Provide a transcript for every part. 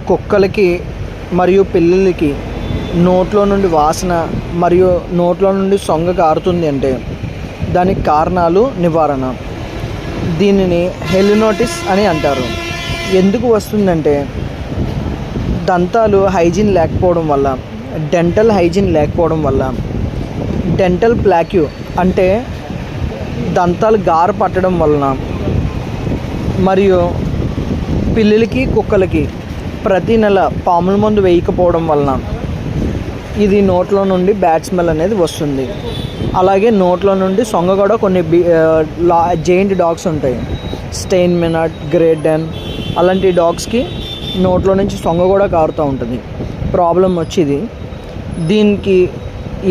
కుక్కలకి మరియు పిల్లులకి నోట్లో నుండి వాసన మరియు నోట్లో నుండి సొంగ కారుతుంది అంటే దానికి కారణాలు నివారణ. దీనిని హెలినోటిస్ అని అంటారు. ఎందుకు వస్తుందంటే దంతాలు హైజీన్ లేకపోవడం వల్ల, డెంటల్ హైజీన్ లేకపోవడం వల్ల, డెంటల్ ప్లాక్యూ అంటే దంతాలు గార పట్టడం వలన, మరియు పిల్లులకి కుక్కలకి ప్రతి నెల పాముల మందు వేయకపోవడం వలన ఇది నోట్లో నుండి బ్యాడ్ స్మెల్ అనేది వస్తుంది. అలాగే నోట్లో నుండి సొంగ కూడా కొన్ని జెయింట్ డాగ్స్ ఉంటాయి, స్టెయిన్ మినట్, గ్రేట్ డెన్, అలాంటి డాగ్స్కి నోట్లో నుంచి సొంగ కూడా కారుతూ ఉంటుంది. ప్రాబ్లం వచ్చేది. దీనికి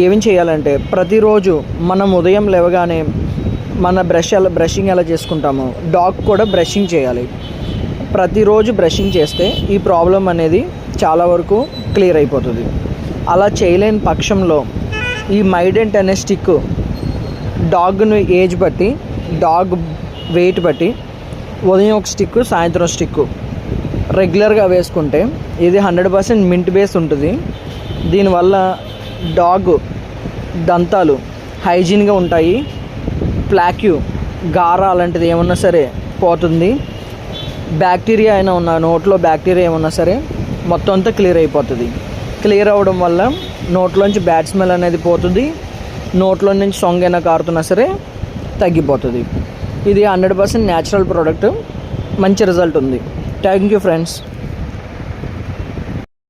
ఏం చేయాలంటే ప్రతిరోజు మనం ఉదయం లేవగానే మన బ్రషింగ్ ఎలా చేసుకుంటామో డాగ్ కూడా బ్రషింగ్ చేయాలి. ప్రతిరోజు బ్రషింగ్ చేస్తే ఈ ప్రాబ్లం అనేది చాలా వరకు క్లియర్ అయిపోతుంది. అలా చేయలేని పక్షంలో ఈ మైడెంట్ అనే స్టిక్ డాగ్ను ఏజ్ బట్టి, డాగ్ వెయిట్ బట్టి ఉదయం ఒక స్టిక్, సాయంత్రం స్టిక్ రెగ్యులర్గా వేసుకుంటే ఇది 100% మింట్ బేస్ ఉంటుంది. దీనివల్ల డాగ్ దంతాలు హైజీన్గా ఉంటాయి. ప్లాక్యూ, గార అలాంటిది ఏమన్నా సరే పోతుంది. బ్యాక్టీరియా అయినా ఉన్న నోట్లో బ్యాక్టీరియా ఏమన్నా సరే మొత్తం అంతా క్లియర్ అయిపోతుంది. క్లియర్ అవ్వడం వల్ల నోట్లోంచి బ్యాడ్ స్మెల్ అనేది పోతుంది. నోట్లో నుంచి సొంగైనా కారుతున్నా సరే తగ్గిపోతుంది. ఇది 100% న్యాచురల్ ప్రోడక్ట్. మంచి రిజల్ట్ ఉంది. Thank you friends.